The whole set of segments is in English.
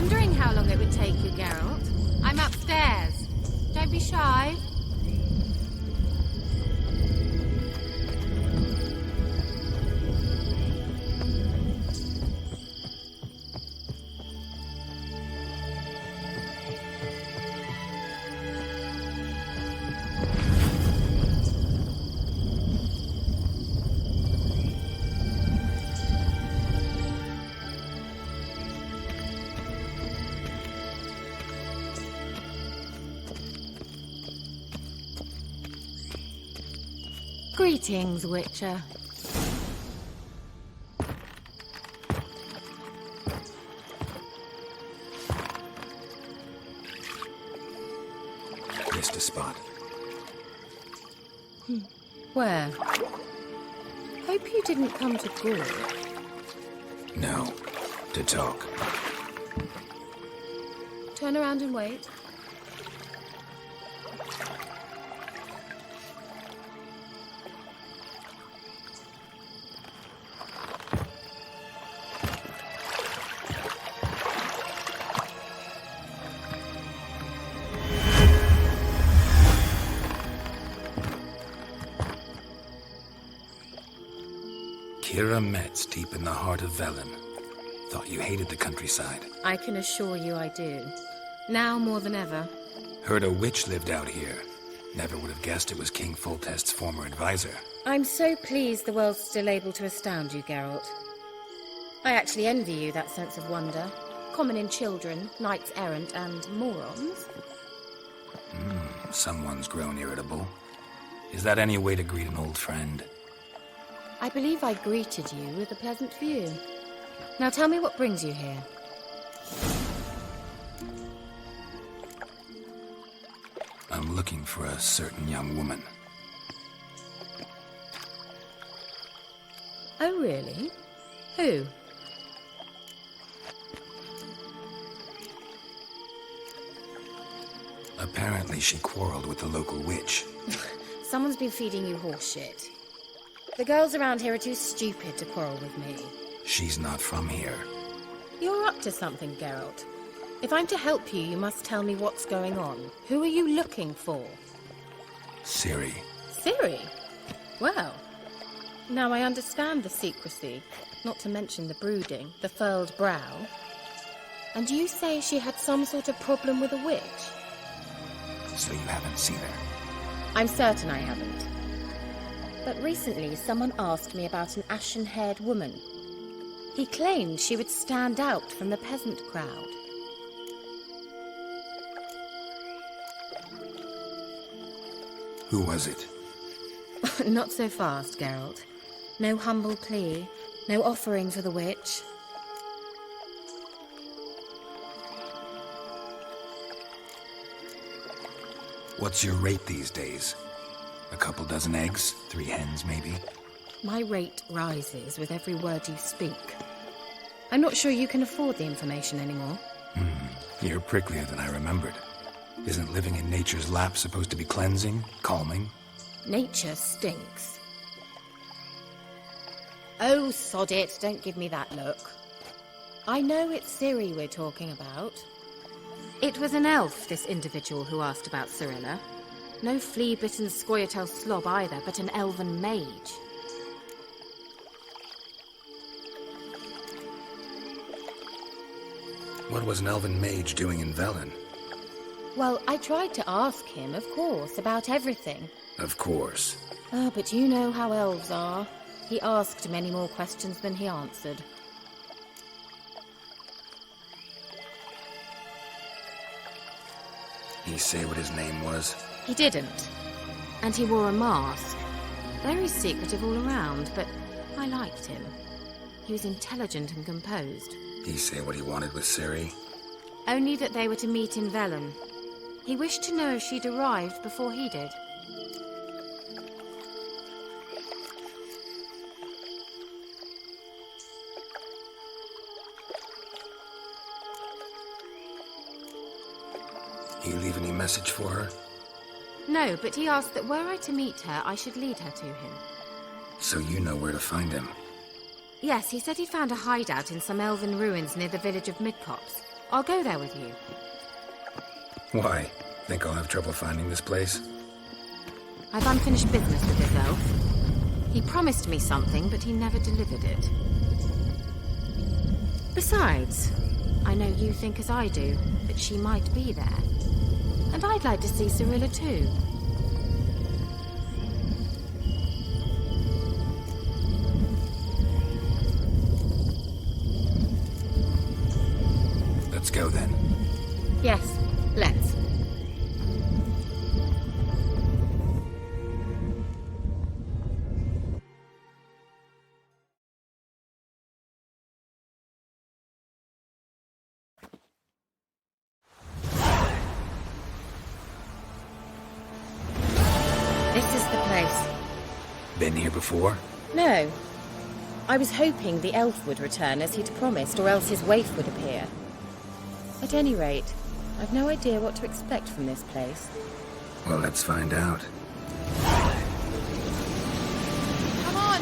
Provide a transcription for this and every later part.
wondering how long it would take you, Geralt. I'm upstairs. Don't be shy. Greetings, Witcher. Missed a spot. Where? Hope you didn't come to Gaul. No. To talk. Turn around and wait. Kira Metz, deep in the heart of Velen. Thought you hated the countryside. I can assure you I do. Now more than ever. Heard a witch lived out here. Never would have guessed it was King Foltest's former advisor. I'm so pleased the world's still able to astound you, Geralt. I actually envy you that sense of wonder. Common in children, knights errant, and morons. Someone's grown irritable. Is that any way to greet an old friend? I believe I greeted you with a pleasant view. Now tell me what brings you here. I'm looking for a certain young woman. Oh, really? Who? Apparently she quarreled with the local witch. Someone's been feeding you horse shit. The girls around here are too stupid to quarrel with me. She's not from here. You're up to something, Geralt. If I'm to help you, you must tell me what's going on. Who are you looking for? Ciri. Ciri? Well, now I understand the secrecy, not to mention the brooding, the furled brow. And you say she had some sort of problem with a witch? So you haven't seen her? I'm certain I haven't. But recently, someone asked me about an ashen-haired woman. He claimed she would stand out from the peasant crowd. Who was it? Not so fast, Geralt. No humble plea, no offering for the witch. What's your rate these days? A couple dozen eggs? 3 hens, maybe? My rate rises with every word you speak. I'm not sure you can afford the information anymore. You're pricklier than I remembered. Isn't living in nature's lap supposed to be cleansing, calming? Nature stinks. Oh, sod it, don't give me that look. I know it's Ciri we're talking about. It was an elf, this individual who asked about Cirilla. No flea-bitten Scoia'tael slob either, but an elven mage. What was an elven mage doing in Velen? Well, I tried to ask him, of course, about everything. Of course. But you know how elves are. He asked many more questions than he answered. He say what his name was? He didn't. And he wore a mask. Very secretive all around, but I liked him. He was intelligent and composed. He say what he wanted with Ciri? Only that they were to meet in Velen. He wished to know if she'd arrived before he did. He leave any message for her? No, but he asked that were I to meet her, I should lead her to him. So you know where to find him? Yes, he said he'd found a hideout in some elven ruins near the village of Midcopse. I'll go there with you. Why? Think I'll have trouble finding this place? I've unfinished business with this elf. He promised me something, but he never delivered it. Besides, I know you think as I do, that she might be there. And I'd like to see Cirilla too. Let's go then. Yes, let's. This is the place. Been here before? No. I was hoping the elf would return as he'd promised, or else his waif would appear. At any rate, I've no idea what to expect from this place. Well, let's find out. Come on!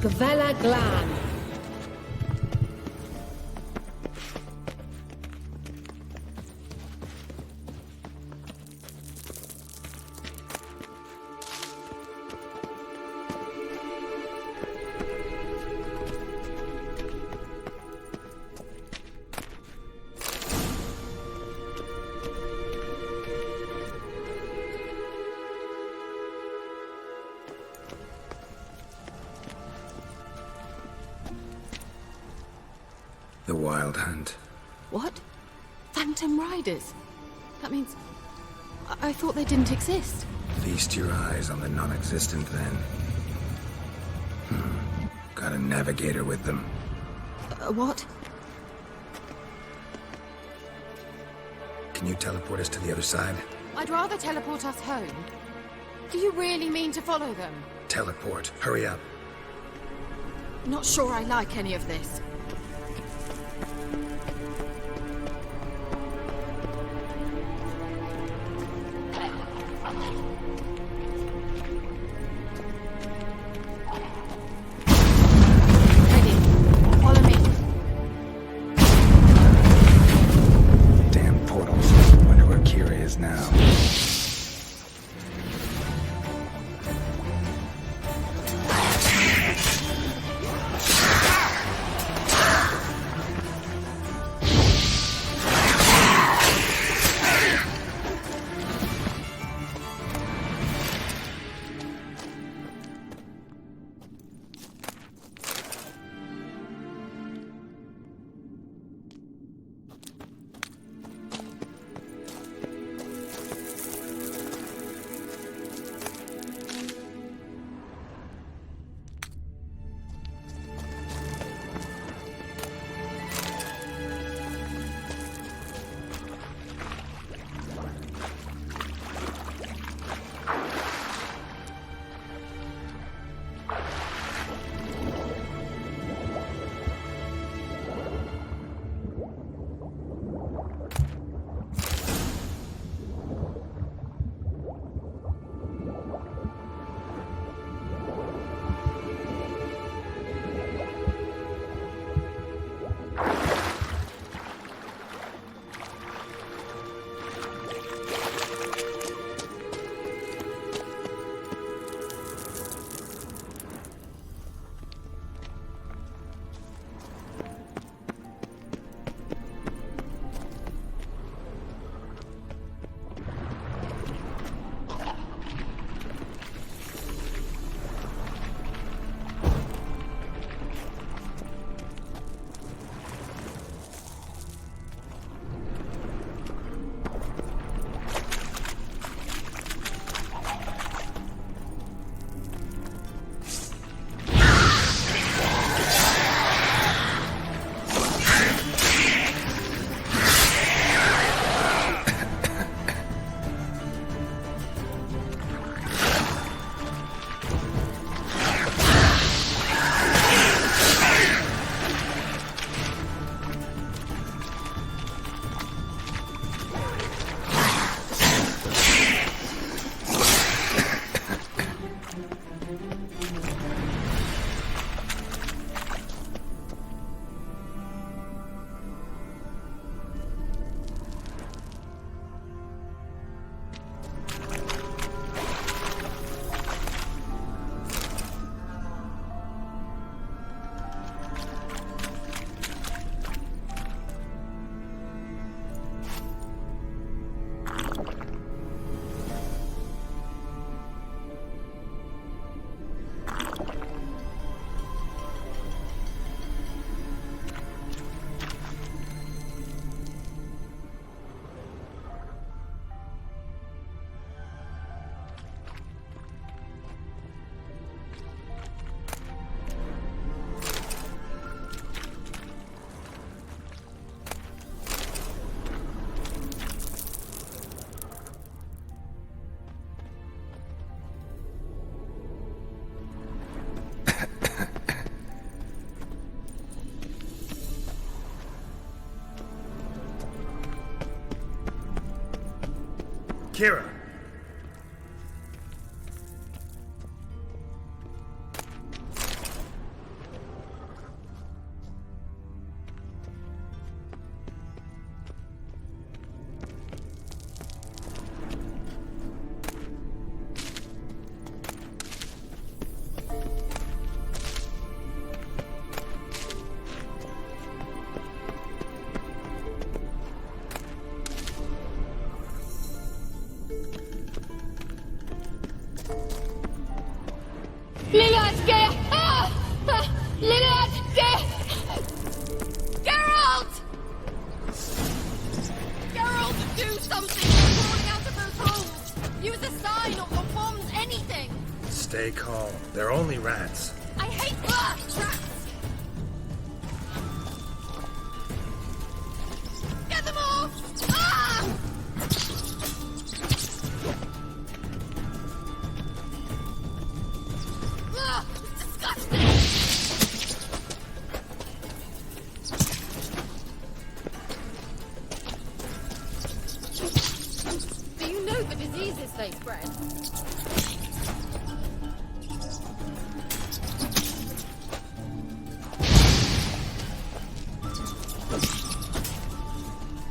Gavella Glan. The Wild Hunt. What? Phantom Riders? That means... I thought they didn't exist. Feast your eyes on the non-existent then. Got a navigator with them. What? Can you teleport us to the other side? I'd rather teleport us home. Do you really mean to follow them? Teleport. Hurry up. Not sure I like any of this. Ready. Follow me. Damn portals. Wonder where Kira is now. Kira! Geralt! Geralt, do something! You're falling out of those holes! Use a sign or bombs, anything! Stay calm. They're only rats. I hate traps! Get them off! Ah! Ah, it's disgusting! Do you know the diseases they spread?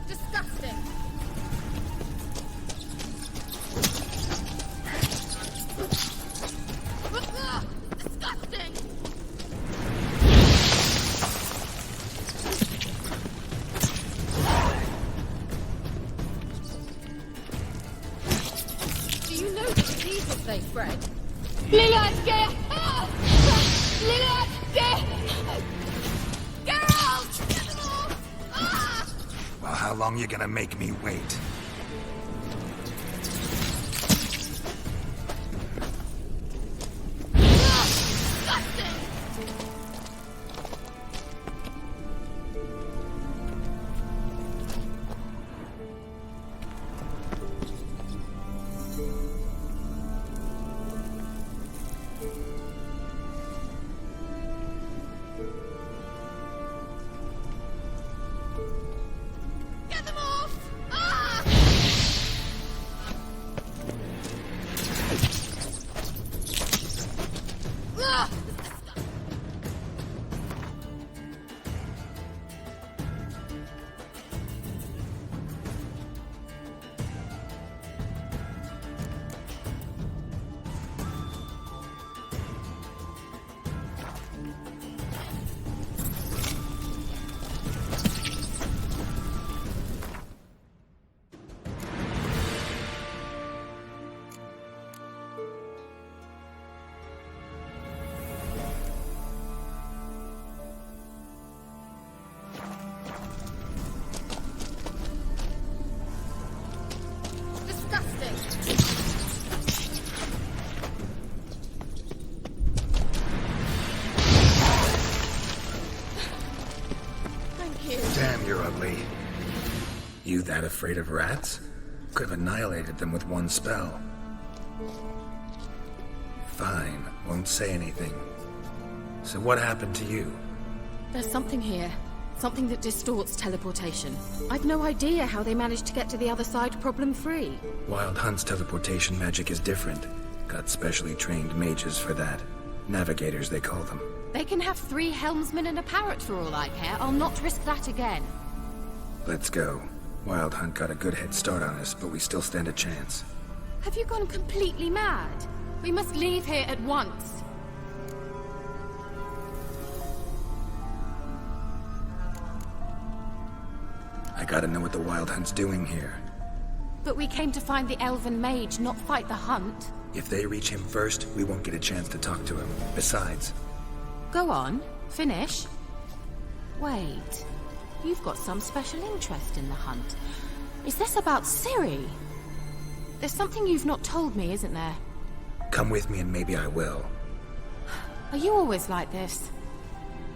Disgusting! Ah, disgusting! Do you know the diseases they spread? Geralt! Get them off! Ah! Well, how long you gonna make me wait? Ah! Disgusting! Get them off! Ah! Ah! Disgusting! Thank you. Damn, you're ugly. You that afraid of rats? Could have annihilated them with one spell. Fine, won't say anything. So what happened to you? There's something here. Something that distorts teleportation. I've no idea how they managed to get to the other side problem-free. Wild Hunt's teleportation magic is different. Got specially trained mages for that. Navigators, they call them. They can have 3 helmsmen and a parrot for all I care. I'll not risk that again. Let's go. Wild Hunt got a good head start on us, but we still stand a chance. Have you gone completely mad? We must leave here at once. I gotta know what the Wild Hunt's doing here. But we came to find the elven mage, not fight the hunt. If they reach him first, we won't get a chance to talk to him. Besides, Go on, finish. Wait, you've got some special interest in the hunt. Is this about Ciri? There's something you've not told me, isn't there? come with me and maybe I will. Are you always like this?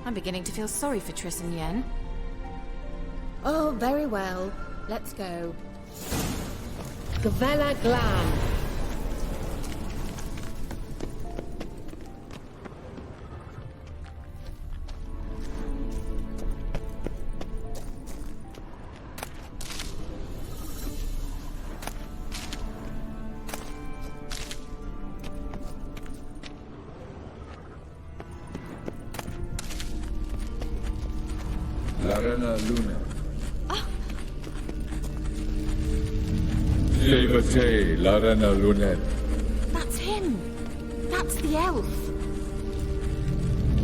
I'm beginning to feel sorry for Triss and Yen. Oh, very well. Let's go. Gavella Glan. Larena Luna. Levate, Larena Lunet. That's him! That's the elf!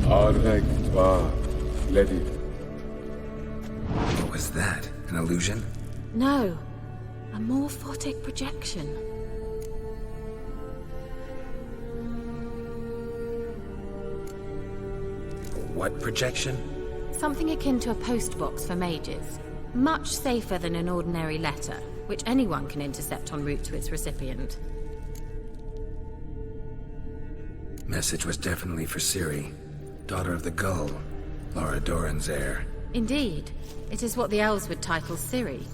Arvek Tva, Lady. What was that? An illusion? No. A morphotic projection. What projection? Something akin to a postbox for mages. Much safer than an ordinary letter, which anyone can intercept en route to its recipient. Message was definitely for Ciri, daughter of the Gull, Lara Doran's heir. Indeed. It is what the elves would title Ciri.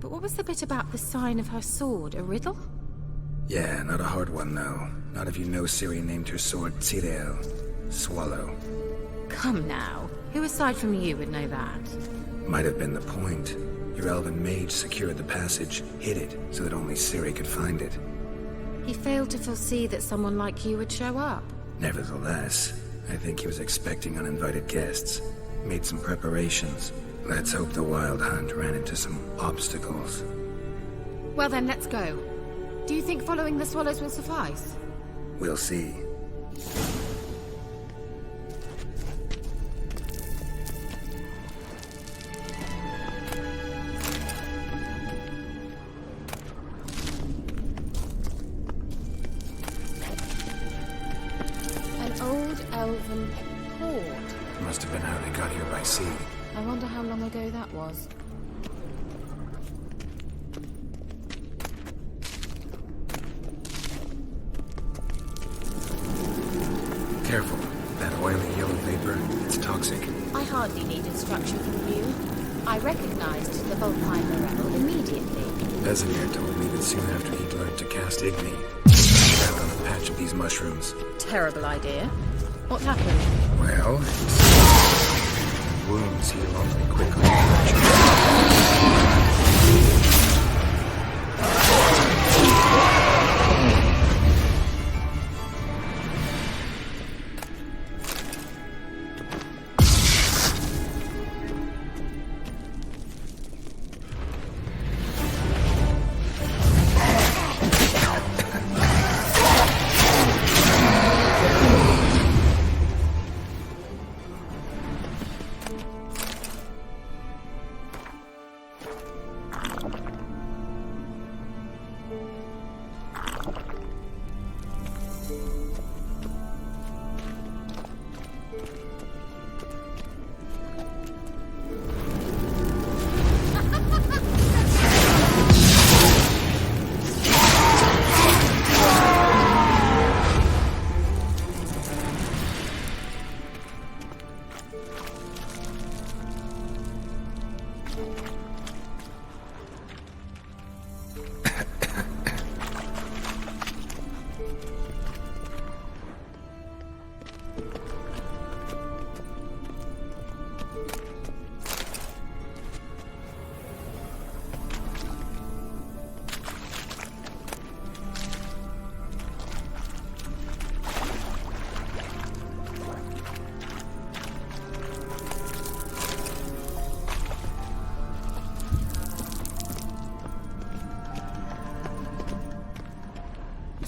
But what was the bit about the sign of her sword? A riddle? Yeah, not a hard one though. Not if you know Ciri named her sword Tyrell, Swallow. Come now. Who aside from you would know that? Might have been the point. Your elven mage secured the passage, hid it, so that only Ciri could find it. He failed to foresee that someone like you would show up. Nevertheless, I think he was expecting uninvited guests. Made some preparations. Let's hope the Wild Hunt ran into some obstacles. Well then, let's go. Do you think following the swallows will suffice? We'll see. An old elven port. Must have been how they got here by sea. I wonder how long ago that was. Careful. That oily yellow vapor, it's toxic. I hardly need instruction from you. I recognized the Volpine Morel immediately. Vesemir told me that soon after he'd learned to cast Igni, he out on a patch of these mushrooms. Terrible idea. What happened? Well, wounds heal awfully quickly.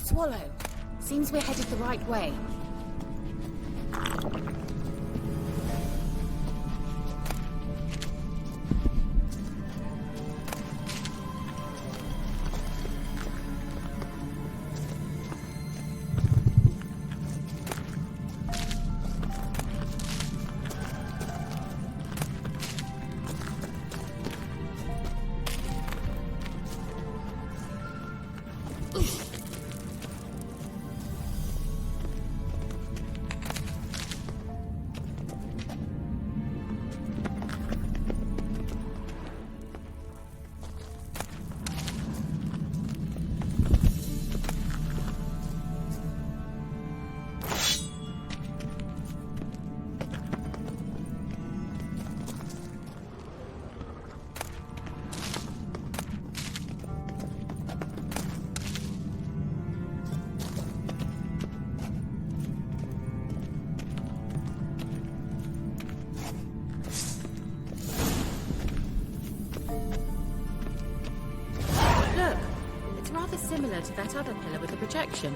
Swallow. Seems we're headed the right way. similar to that other pillar with the projection.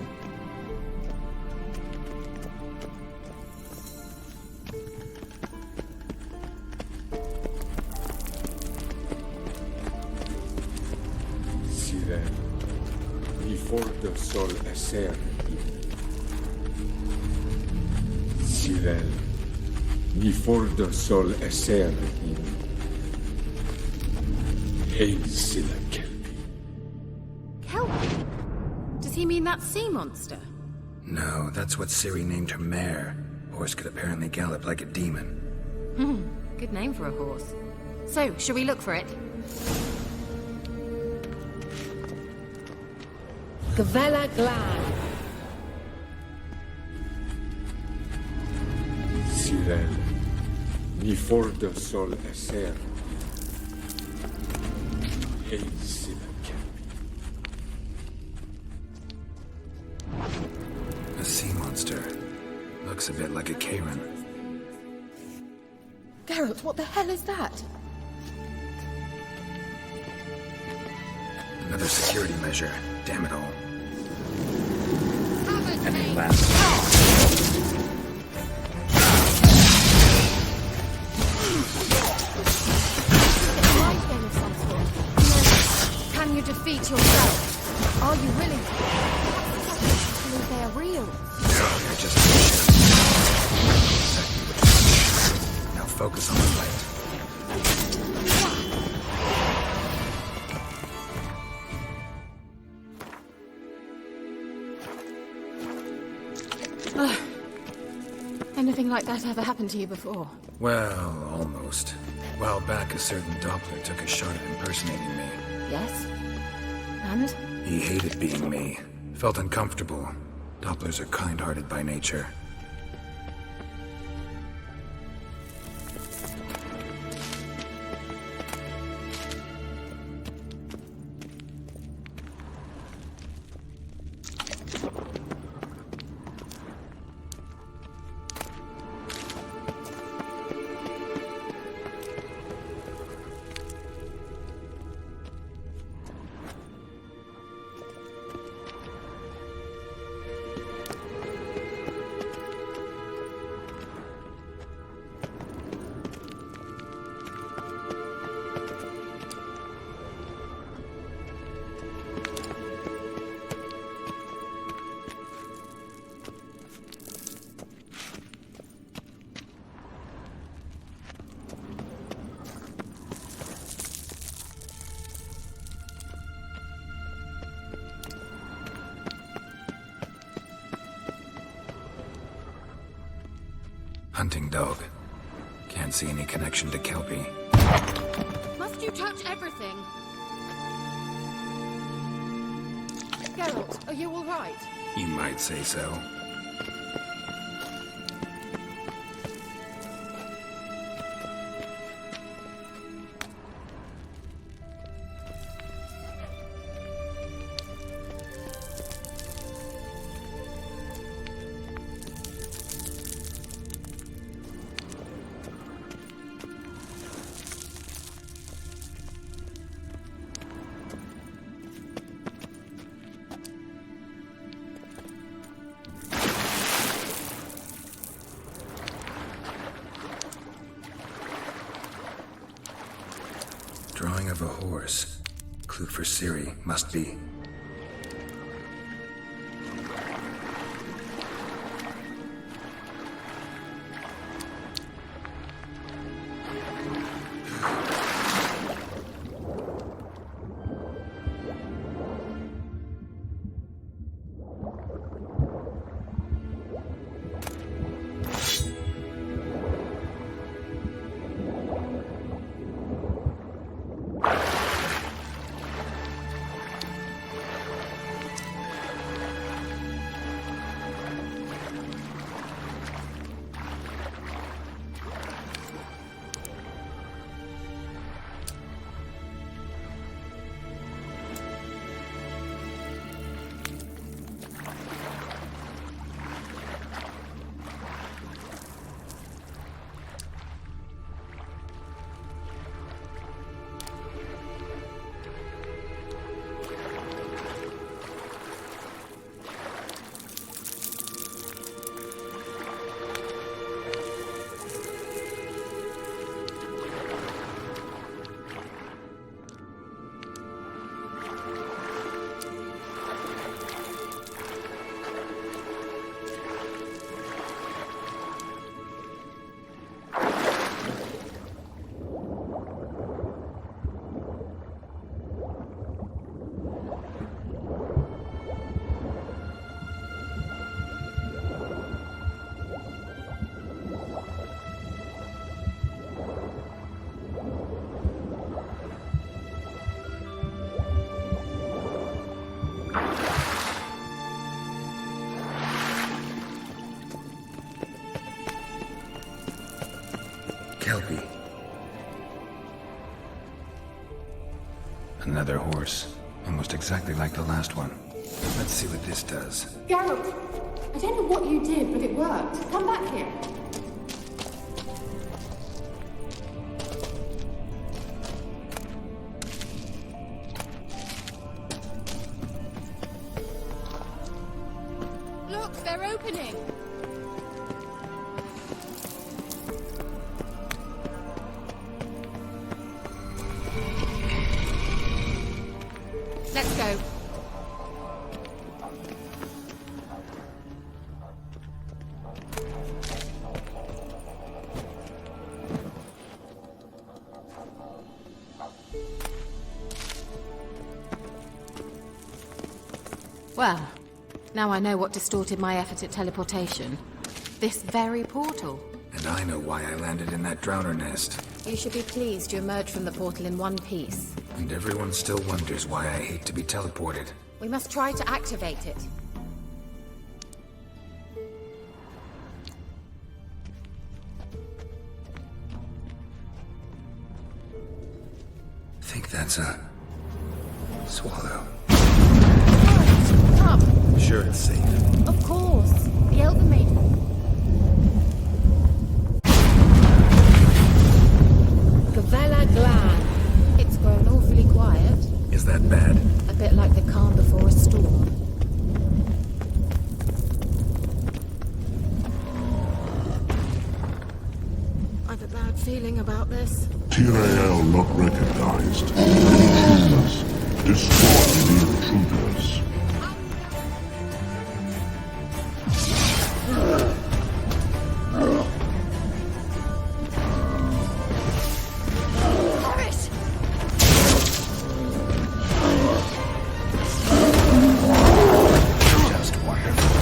Sirel, ni forte sol esser. Sirel, ni forte sol esser. Hey, Silla Kelpie. Kelpie? Does he mean that sea monster? No, that's what Ciri named her mare. Horse could apparently gallop like a demon. Good name for a horse. So, shall we look for it? Gavella Glad. Sirel, ni forte sol esser. Hey, Silla Kelpie. A sea monster. Looks a bit like a Karen. Geralt, what the hell is that? Another security measure. Damn it all. And it lasts. Mind game of some sort. You know, can you defeat yourself? Are you willing to? I believe they are real. They're just exactly what you want. Now focus on the fight. Anything like that ever happened to you before? Well, almost. A while back, a certain Doppler took a shot at impersonating me. Yes. And? He hated being me. Felt uncomfortable. Dopplers are kind-hearted by nature. Hunting dog. Can't see any connection to Kelpie. Must you touch everything? Geralt, are you all right? You might say so. Drawing of a horse. Clue for Ciri, must be. Another horse. Almost exactly like the last one. Let's see what this does. Geralt, I don't know what you did, but it worked. Come back here. Look, they're opening. Let's go. Well, now I know what distorted my effort at teleportation. This very portal. And I know why I landed in that drowner nest. You should be pleased you emerged from the portal in one piece. And everyone still wonders why I hate to be teleported. We must try to activate it. Think that's a... swallow. Come! Sure it's safe. Of course! The Elven Maiden. Gavella Glan. It's grown awfully quiet. Is that bad? A bit like the calm before a storm. I've a bad feeling about this. Tyrael not recognized. Intruders. Destroy the intruders. Just wonderful.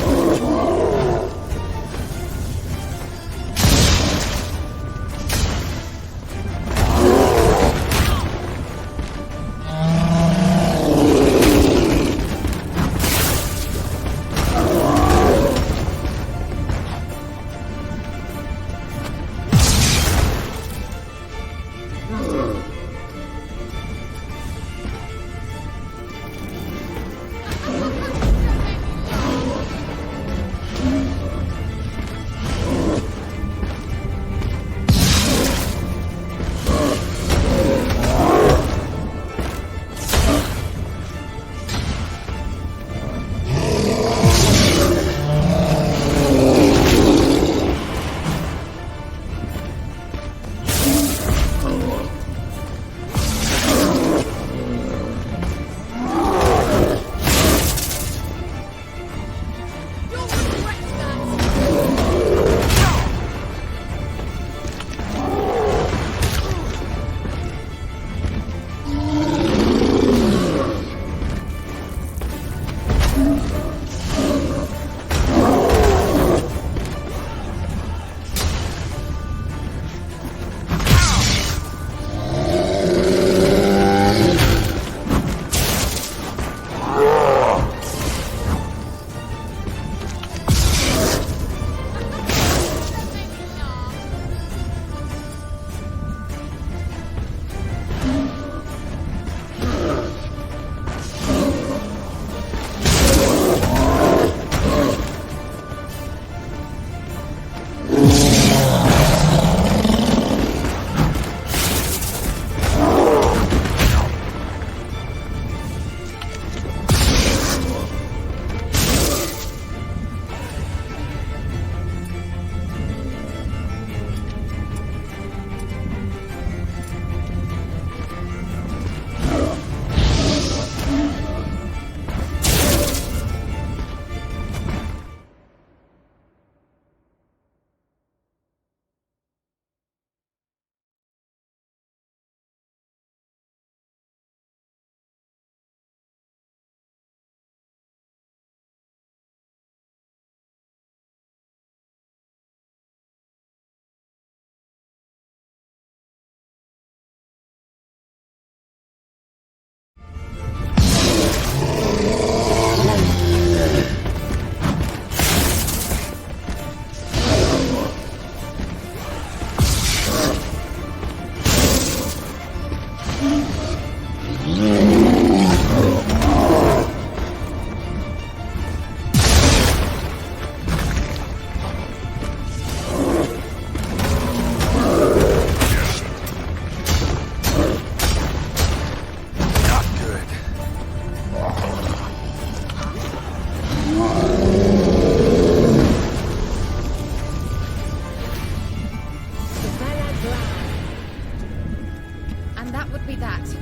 that would be that.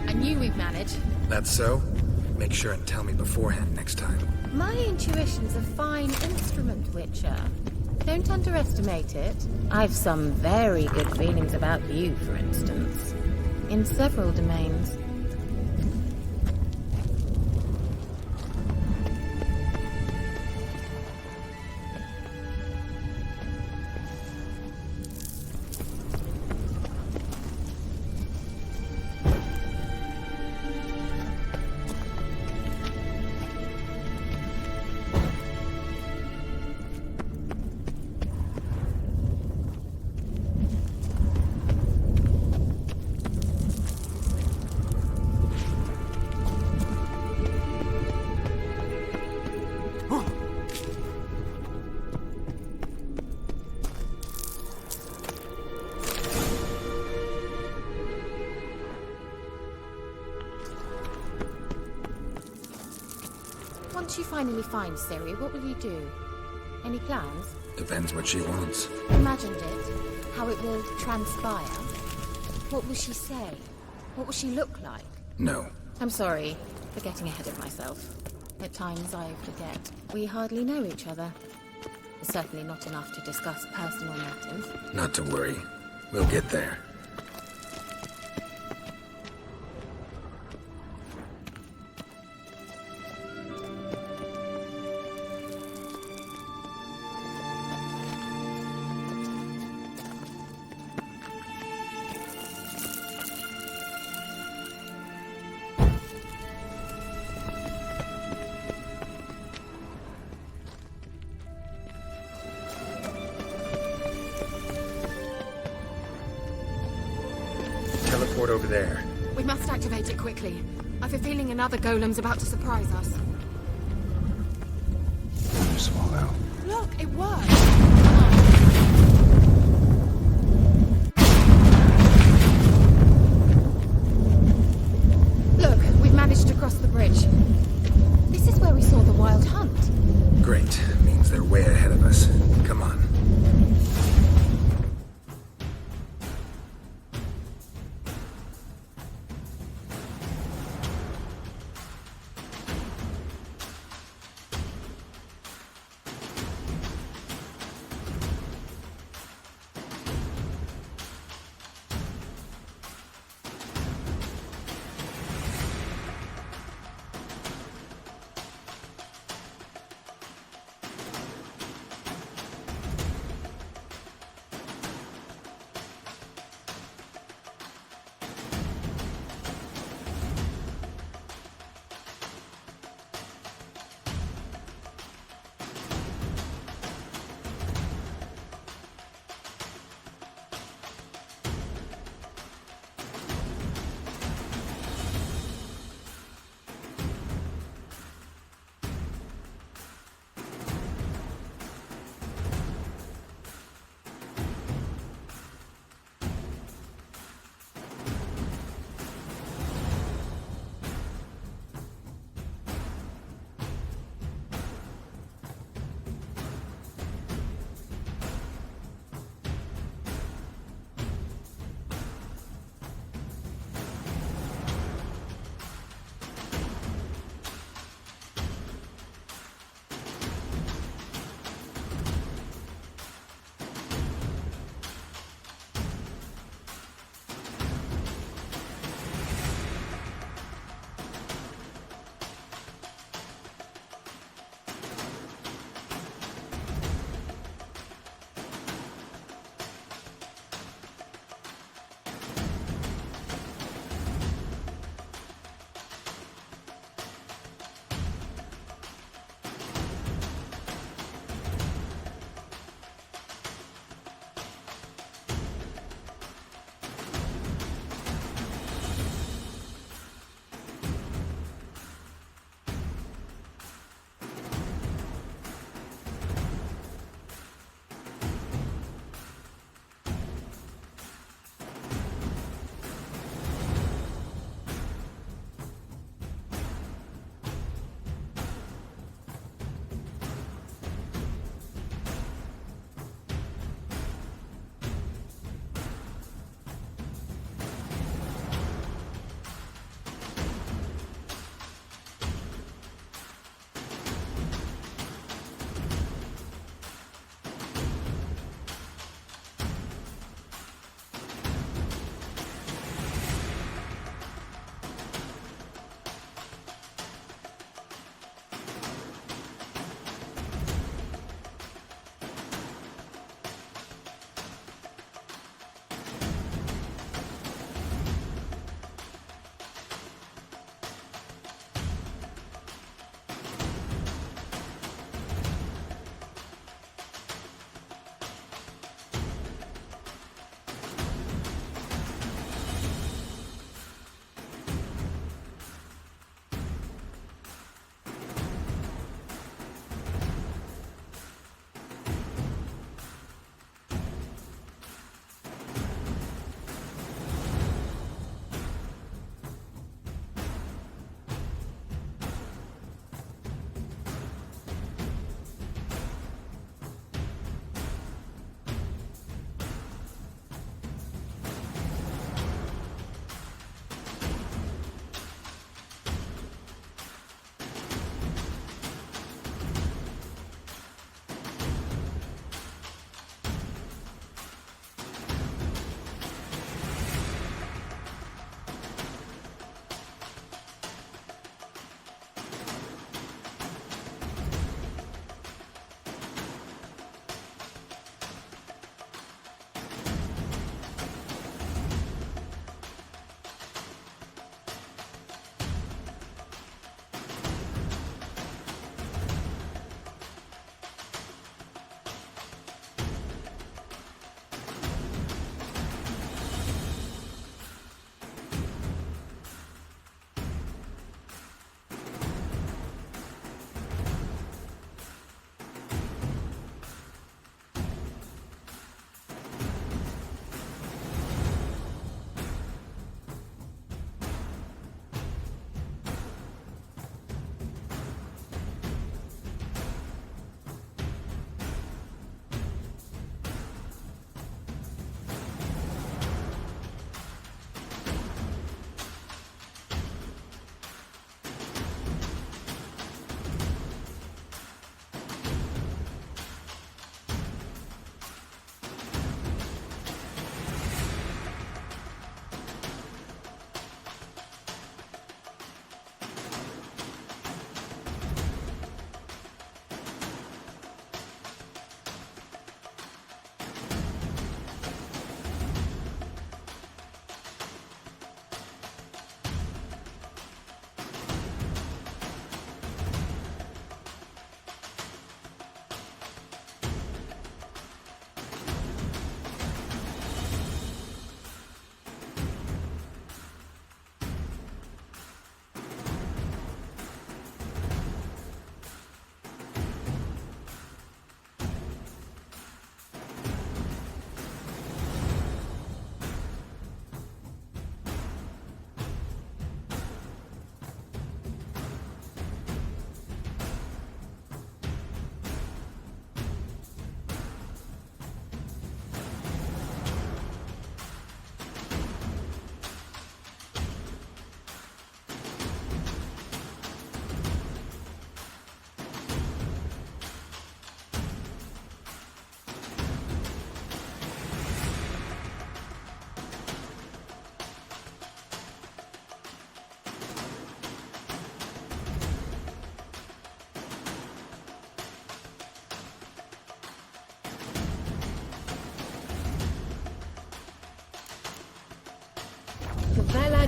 I knew we'd manage. That's so? Make sure and tell me beforehand next time. My intuition's a fine instrument, Witcher. Don't underestimate it. I've some very good feelings about you, for instance. In several domains. Once you finally find Ciri, what will you do? Any plans? Depends what she wants. Imagined it. How it will transpire. What will she say? What will she look like? No. I'm sorry for getting ahead of myself. At times I forget. We hardly know each other. Certainly not enough to discuss personal matters. Not to worry. We'll get there. Teleport over there. We must activate it quickly. I've a feeling another golem's about to surprise us. You swallow. Look, it worked! Look, we've managed to cross the bridge. This is where we saw the wild hunt. Great. Means they're way ahead of us. Come on.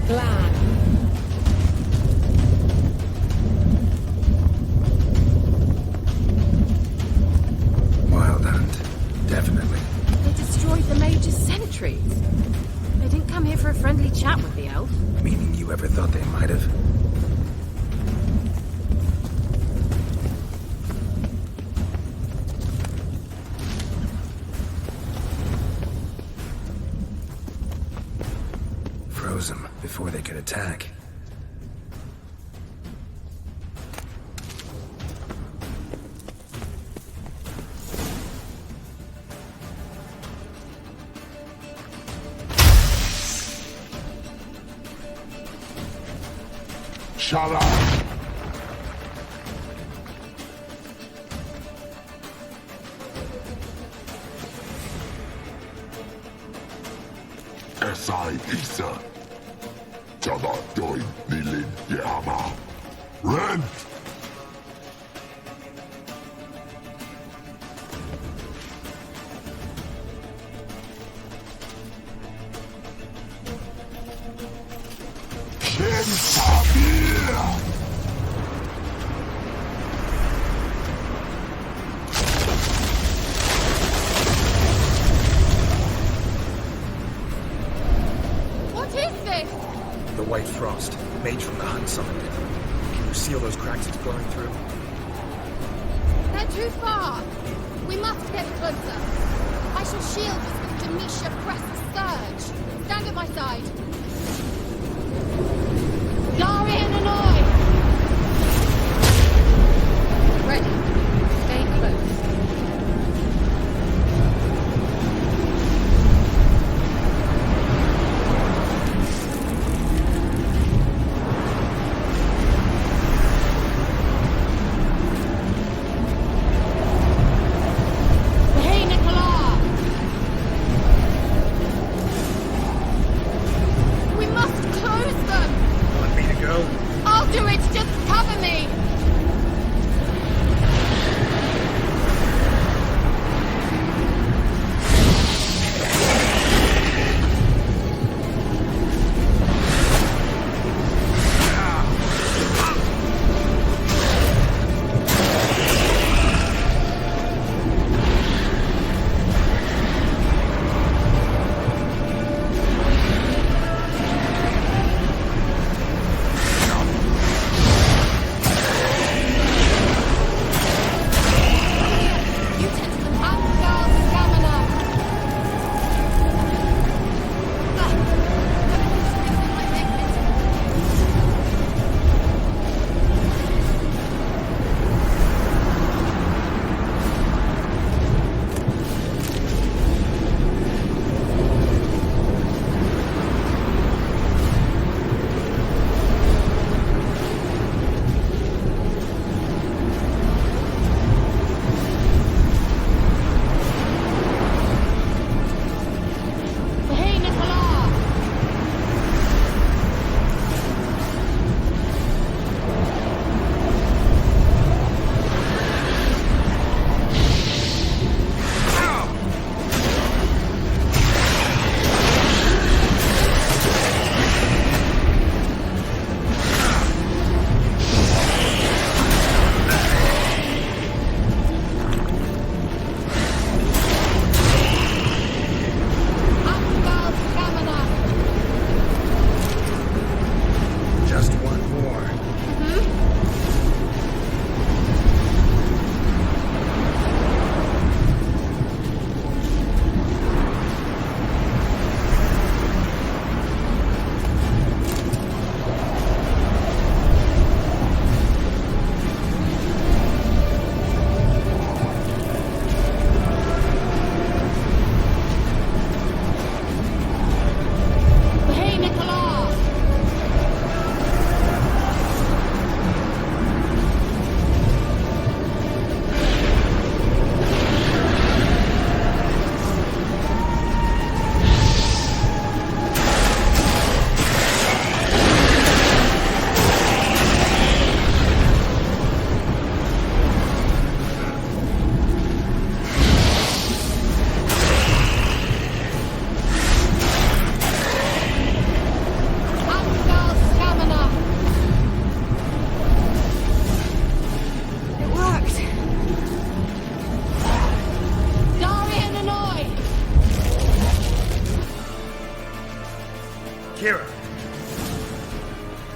Glan. Wild Hunt. Definitely. They destroyed the Mage's sentries. They didn't come here for a friendly chat with the elf. Meaning you ever thought they might have? Froze them before they could attack. Shut up! S.I. Isa. Tada doin nilin yama. Rent! Ken Sabir! What is this? The White Frost. Mage from the Hunt summoned it. Can you seal those cracks it's blowing through? They're too far. We must get closer. I shall shield us with Demetia Crest's surge. Stand at my side. Darian and I! Ready. Stay close. Hey, Nicola!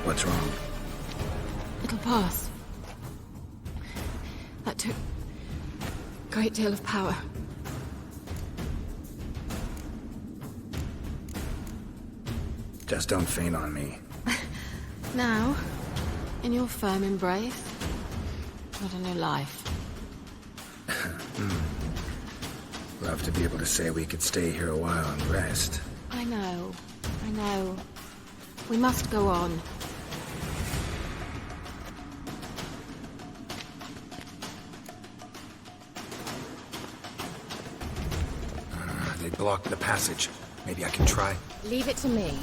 What's wrong? It'll pass. That took a great deal of power. Just don't faint on me. Now, in your firm embrace, what a new life. Love to be able to say we could stay here a while and rest. I know. We must go on. They blocked the passage. Maybe I can try. Leave it to me.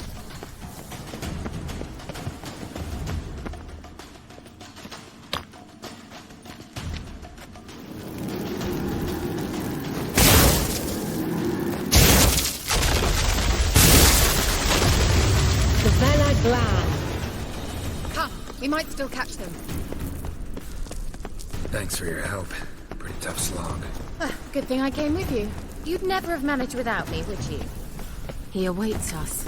Come, we might still catch them. Thanks for your help. Pretty tough slog. Good thing I came with you. You'd never have managed without me, would you? He awaits us.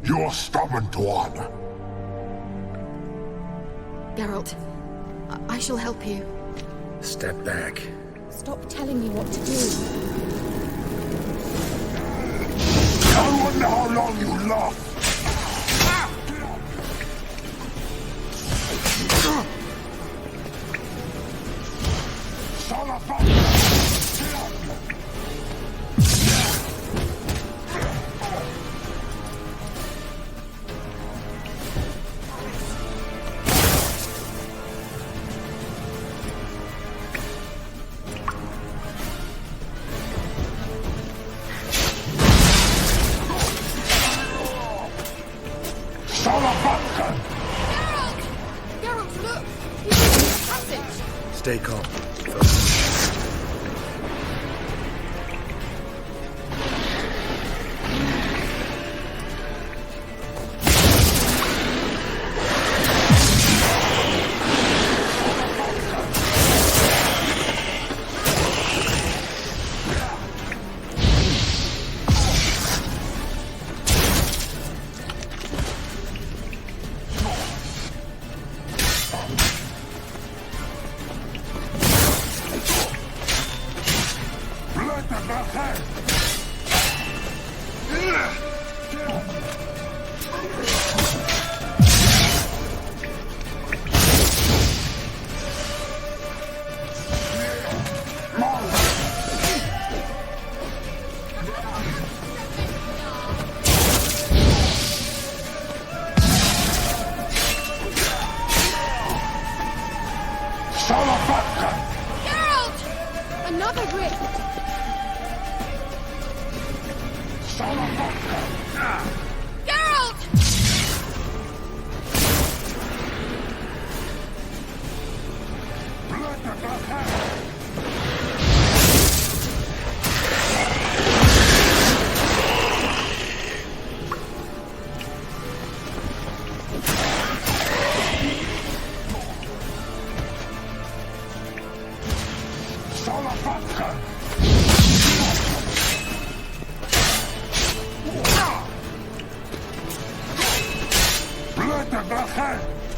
You're stubborn, Tuan. Geralt, I shall help you. Step back. Stop telling me what to do. I wonder how long you last. Geralt, look! He's in the passage! Stay calm. Geralt! Another rift!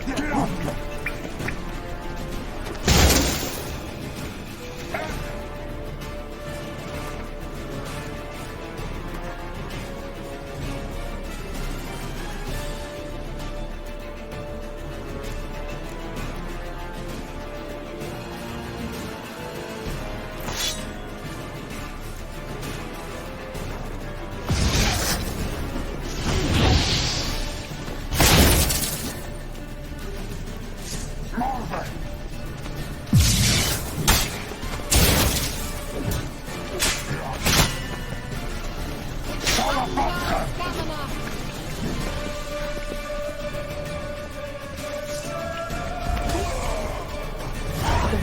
Geralt!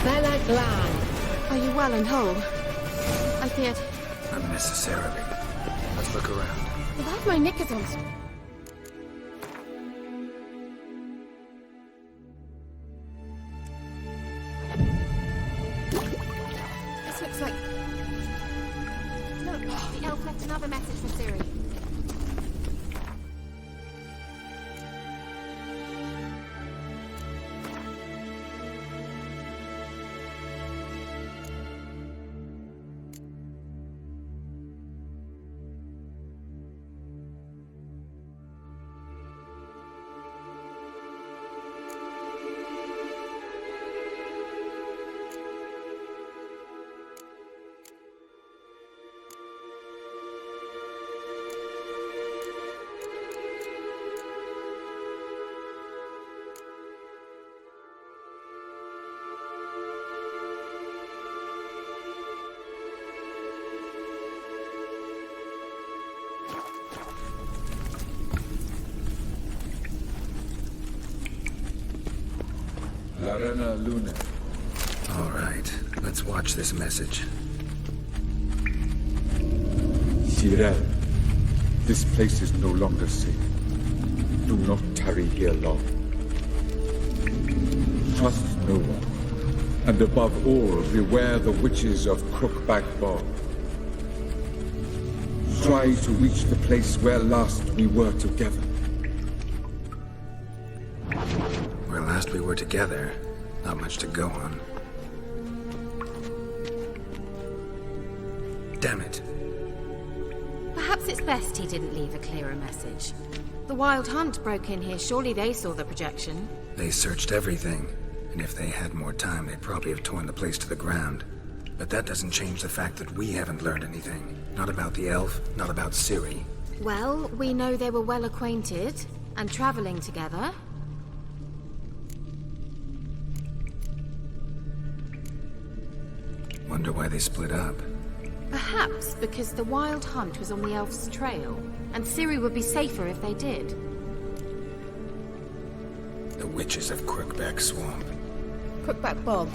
Bella Glan. Are you well and whole? I feared... Unnecessarily. Let's look around. Why have my knickers on? This looks like... Look, the elf left another message for Ciri. Larena Luna. All right, let's watch this message. Tyrell, this place is no longer safe. Do not tarry here long. Trust no one. And above all, beware the witches of Crookback Bog. Try to reach the place where last we were together. Where last we were together, not much to go on. Damn it. Perhaps it's best he didn't leave a clearer message. The Wild Hunt broke in here. Surely they saw the projection. They searched everything, and if they had more time, they'd probably have torn the place to the ground. But that doesn't change the fact that we haven't learned anything. Not about the elf, not about Ciri. Well, we know they were well acquainted and traveling together. Wonder why they split up. Perhaps because the Wild Hunt was on the elf's trail, and Ciri would be safer if they did. The witches of Crookback Swamp. Crookback Bog.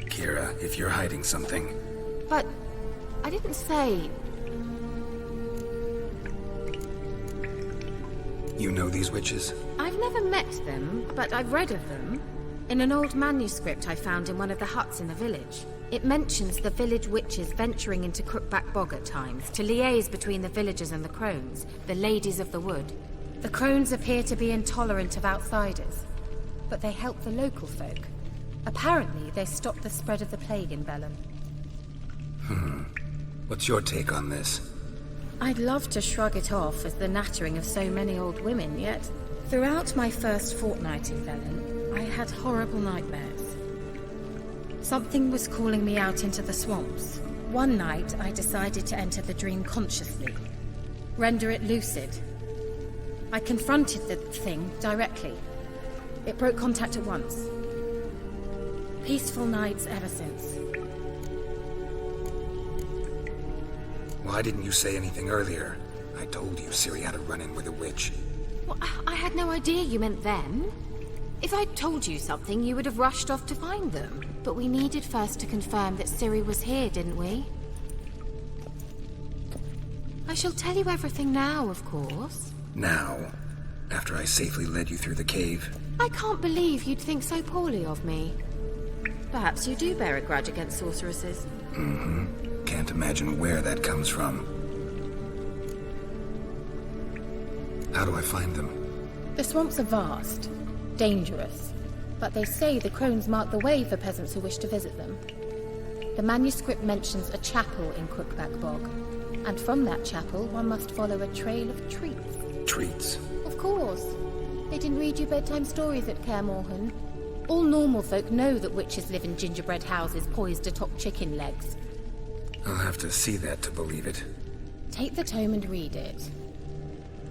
Kira, if you're hiding something... But I didn't say... You know these witches? I've never met them, but I've read of them. In an old manuscript I found in one of the huts in the village. It mentions the village witches venturing into Crookback Bog at times to liaise between the villagers and the crones, the ladies of the wood. The crones appear to be intolerant of outsiders, but they help the local folk. Apparently, they stopped the spread of the plague in Bellum. What's your take on this? I'd love to shrug it off as the nattering of so many old women, yet throughout my first fortnight in Velen, I had horrible nightmares. Something was calling me out into the swamps. One night, I decided to enter the dream consciously, render it lucid. I confronted the thing directly. It broke contact at once. Peaceful nights ever since. Why didn't you say anything earlier? I told you Ciri had a run-in with a witch. Well, I had no idea you meant them. If I'd told you something, you would have rushed off to find them. But we needed first to confirm that Ciri was here, didn't we? I shall tell you everything now, of course. Now? After I safely led you through the cave? I can't believe you'd think so poorly of me. Perhaps you do bear a grudge against sorceresses. Can't imagine where that comes from. How do I find them? The swamps are vast, dangerous, but they say the crones mark the way for peasants who wish to visit them. The manuscript mentions a chapel in Crookback Bog, and from that chapel one must follow a trail of treats. Treats? Of course. They didn't read you bedtime stories at Kaer Morhen. All normal folk know that witches live in gingerbread houses poised atop chicken legs. I'll have to see that to believe it. Take the tome and read it.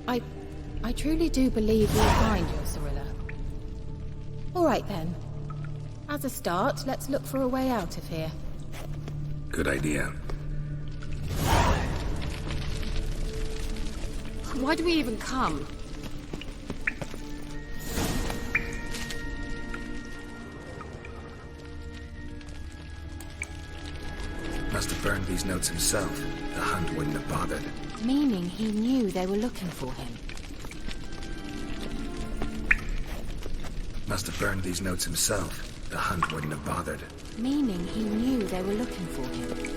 I truly do believe you'll find your Cirilla. All right then. As a start, let's look for a way out of here. Good idea. Why do we even come? burned these notes himself. The Hunt wouldn't have bothered. Meaning he knew they were looking for him. Must have burned these notes himself. The Hunt wouldn't have bothered. Meaning he knew they were looking for him.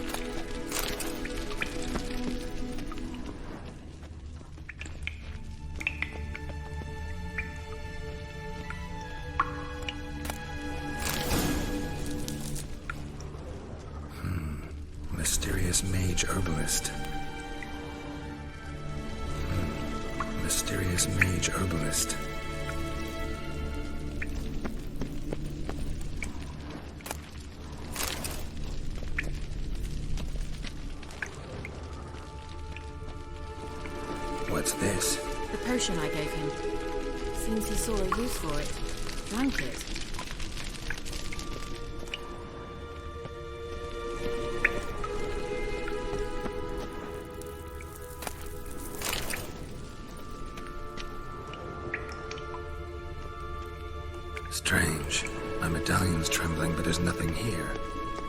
Mysterious mage herbalist. Mysterious mage herbalist. What's this? The potion I gave him. Seems he saw a use for it. Drank it. Strange. My medallion's trembling, but there's nothing here.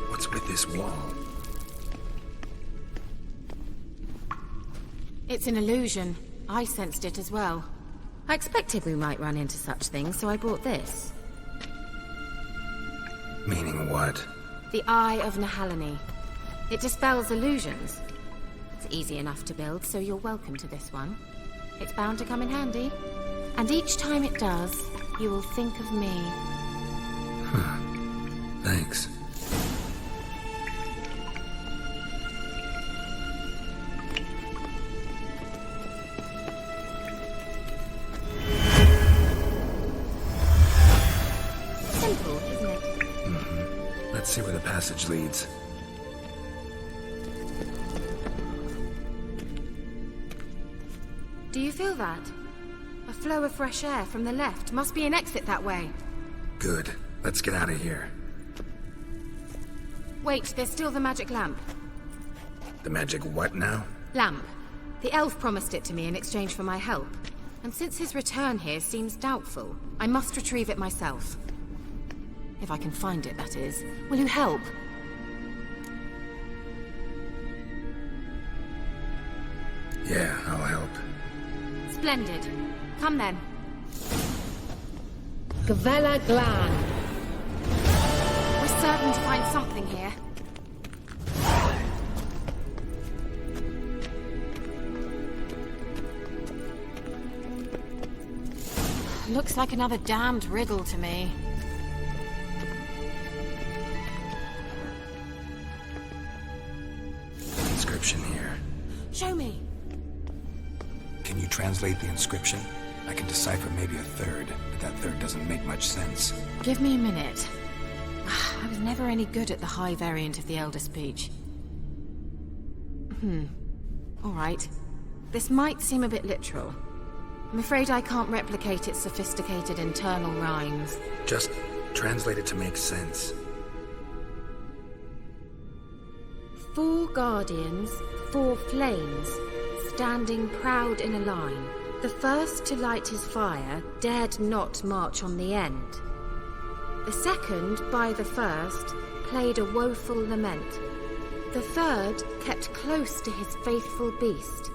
What's with this wall? It's an illusion. I sensed it as well. I expected we might run into such things, so I brought this. Meaning what? The Eye of Nehaleni. It dispels illusions. It's easy enough to build, so you're welcome to this one. It's bound to come in handy. And each time it does, you will think of me. Thanks. Simple, isn't it? Let's see where the passage leads. Do you feel that? A flow of fresh air from the left. Must be an exit that way. Good. Let's get out of here. Wait, there's still the magic lamp. The magic what now? Lamp. The elf promised it to me in exchange for my help. And since his return here seems doubtful, I must retrieve it myself. If I can find it, that is. Will you help? Yeah, I'll help. Splendid. Come then. Gavella Glan. We're certain to find something here. Looks like another damned riddle to me. Inscription here. Show me. Can you translate the inscription? I can decipher maybe a third, but that third doesn't make much sense. Give me a minute. I was never any good at the high variant of the Elder Speech. All right. This might seem a bit literal. I'm afraid I can't replicate its sophisticated internal rhymes. Just translate it to make sense. 4 guardians, 4 flames, standing proud in a line. The first to light his fire dared not march on the end. The second, by the first, played a woeful lament. The third kept close to his faithful beast.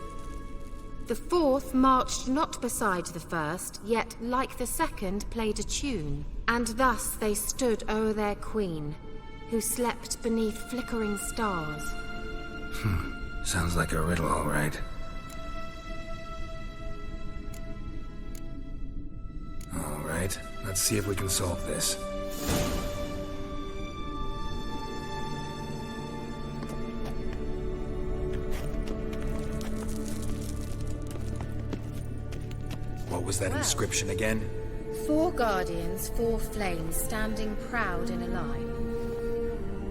The fourth marched not beside the first, yet like the second played a tune. And thus they stood o'er their queen, who slept beneath flickering stars. Sounds like a riddle, all right. All right, let's see if we can solve this. What was that inscription again? 4 guardians, 4 flames, standing proud in a line.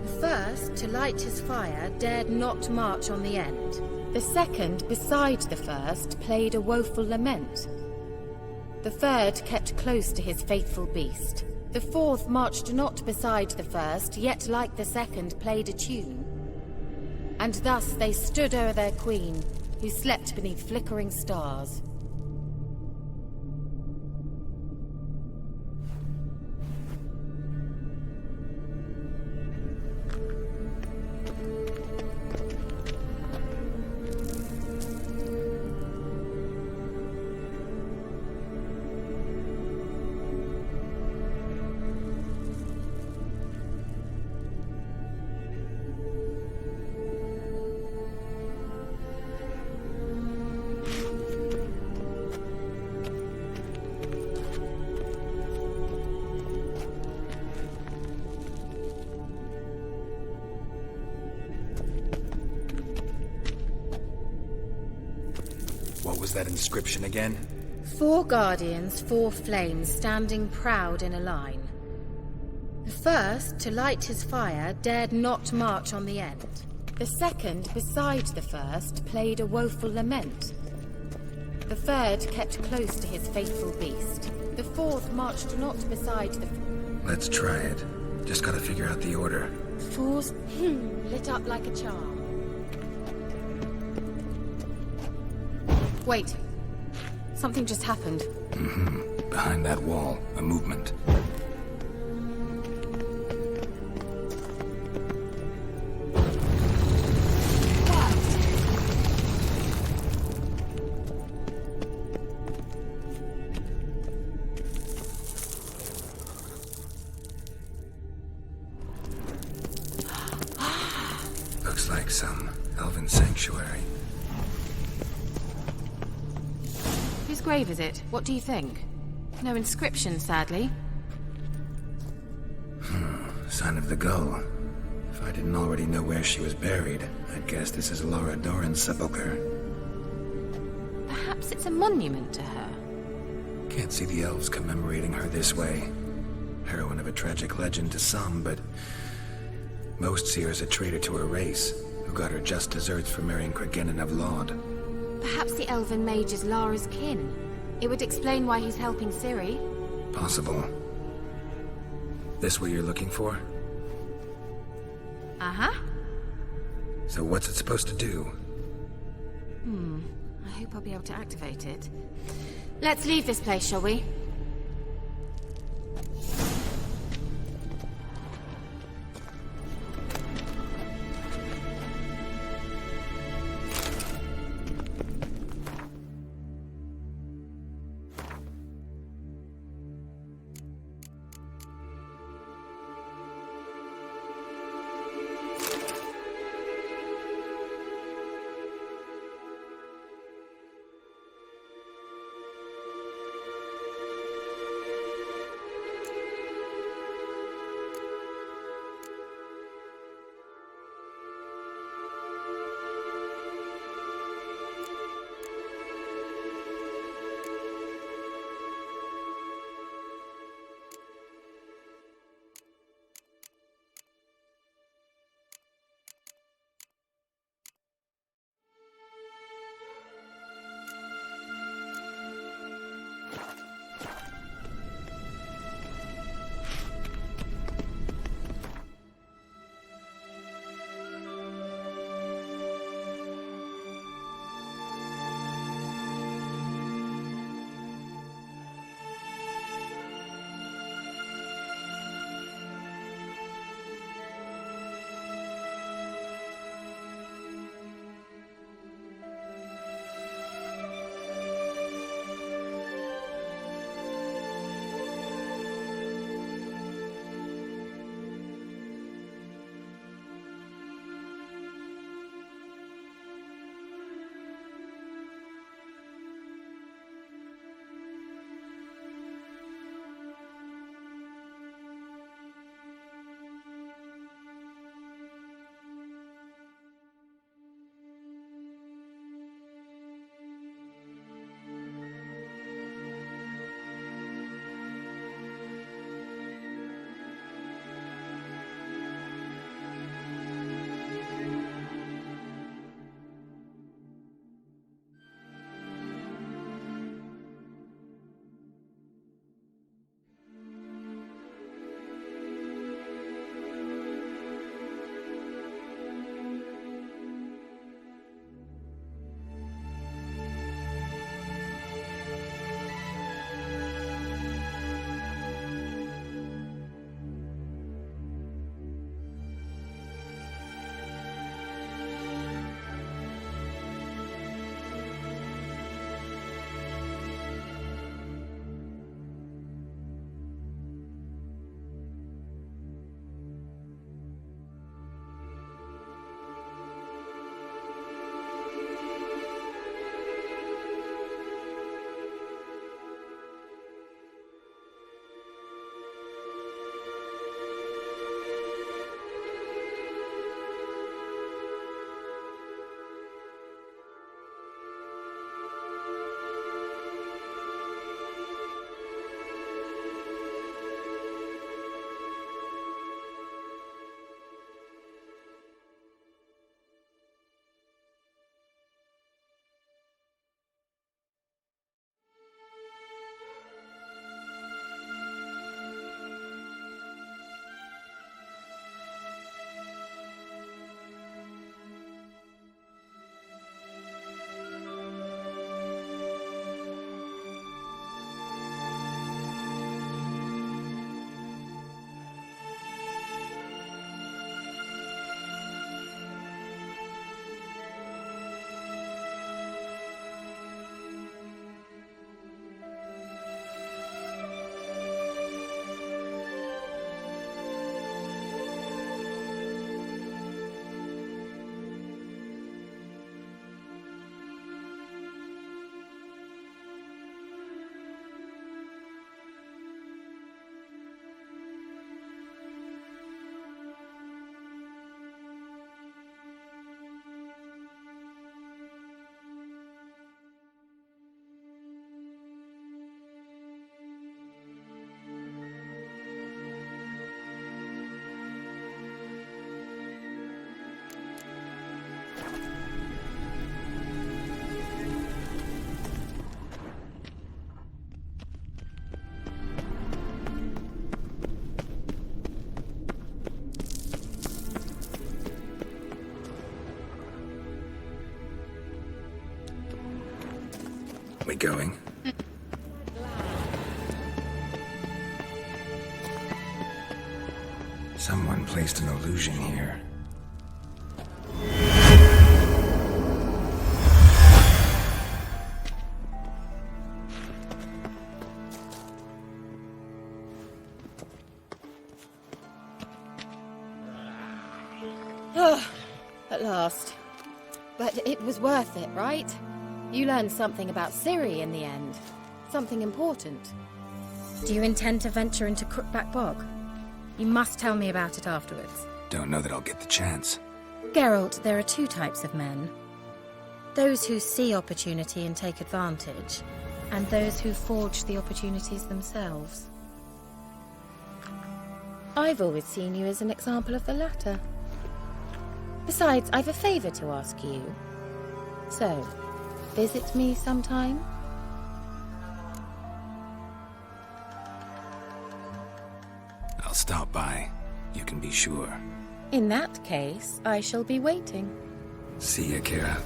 The first, to light his fire, dared not march on the end. The second, beside the first, played a woeful lament. The third kept close to his faithful beast. The fourth marched not beside the first, yet like the second played a tune. And thus they stood o'er their queen, who slept beneath flickering stars. What's that inscription again? 4 guardians, 4 flames, standing proud in a line. The first, to light his fire, dared not march on the end. The second, beside the first, played a woeful lament. The third kept close to his faithful beast. The fourth marched not beside the... Let's try it. Just gotta figure out the order. Fours lit up like a charm. Wait. Something just happened. Behind that wall, a movement. Looks like some elven sanctuary. Whose grave is it? What do you think? No inscription, sadly. Sign of the Gull. If I didn't already know where she was buried, I'd guess this is Laura Doran's sepulcher. Perhaps it's a monument to her. Can't see the elves commemorating her this way. Heroine of a tragic legend to some, but most see her as a traitor to her race, who got her just deserts for marrying Cregennan of Laud. Perhaps the elven mage is Lara's kin. It would explain why he's helping Ciri. Possible. This what you're looking for? Uh-huh. So what's it supposed to do? I hope I'll be able to activate it. Let's leave this place, shall we? we going? Someone placed an illusion here. At last. But it was worth it, right? You learned something about Ciri in the end. Something important. Do you intend to venture into Crookback Bog? You must tell me about it afterwards. Don't know that I'll get the chance. Geralt, there are two types of men. Those who see opportunity and take advantage, and those who forge the opportunities themselves. I've always seen you as an example of the latter. Besides, I've a favor to ask you. So, visit me sometime? I'll stop by. You can be sure. In that case, I shall be waiting. See ya, Kira.